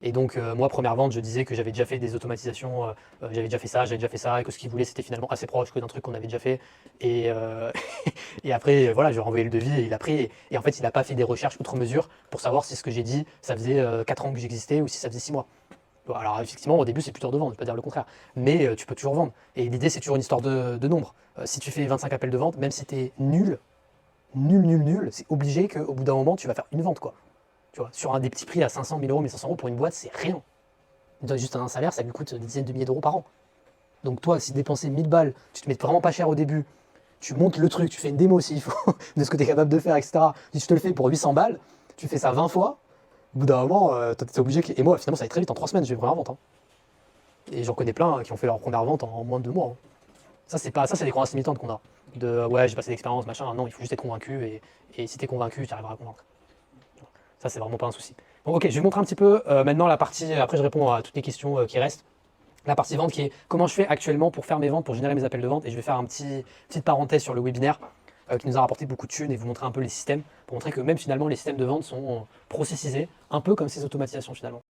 Et donc, moi, première vente, je disais que j'avais déjà fait des automatisations, j'avais déjà fait ça, et que ce qu'il voulait, c'était finalement assez proche que d'un truc qu'on avait déjà fait. Et, et après, voilà, je lui ai renvoyé le devis et il a pris. Et en fait, il n'a pas fait des recherches outre mesure pour savoir si ce que j'ai dit, ça faisait 4 ans que j'existais ou si ça faisait 6 mois. Bon, alors, effectivement, au début, c'est plus dur de vendre, je ne vais pas dire le contraire. Mais tu peux toujours vendre. Et l'idée, c'est toujours une histoire de nombre. Si tu fais 25 appels de vente, même si tu es nul, nul, c'est obligé qu'au bout d'un moment, tu vas faire une vente, quoi. Tu vois, sur un des petits prix à 500, 1000 euros, 1500 euros pour une boîte, c'est rien. Juste un salaire, ça lui coûte des dizaines de milliers d'euros par an. Donc toi, si dépenser 1000 balles, tu te mets vraiment pas cher au début, tu montes le truc, tu fais une démo s'il faut, de ce que tu es capable de faire, etc. Si tu te le fais pour 800 balles, tu fais ça 20 fois, au bout d'un moment, t'es obligé. Et moi, finalement, ça va très vite, en 3 semaines, j'ai eu une première vente. Hein. Et j'en connais plein qui ont fait leur première vente en moins de 2 mois. Hein. Ça, c'est des croyances limitantes qu'on a. De ouais, j'ai passé l'expérience, machin. Non, il faut juste être convaincu. Et si t'es convaincu, tu arriveras à convaincre. Ça, c'est vraiment pas un souci. Donc, ok, je vais vous montrer un petit peu maintenant la partie. Après, je réponds à toutes les questions qui restent. La partie vente qui est comment je fais actuellement pour faire mes ventes, pour générer mes appels de vente. Et je vais faire petite parenthèse sur le webinaire qui nous a rapporté beaucoup de thunes et vous montrer un peu les systèmes pour montrer que même finalement les systèmes de vente sont processisés, un peu comme ces automatisations finalement.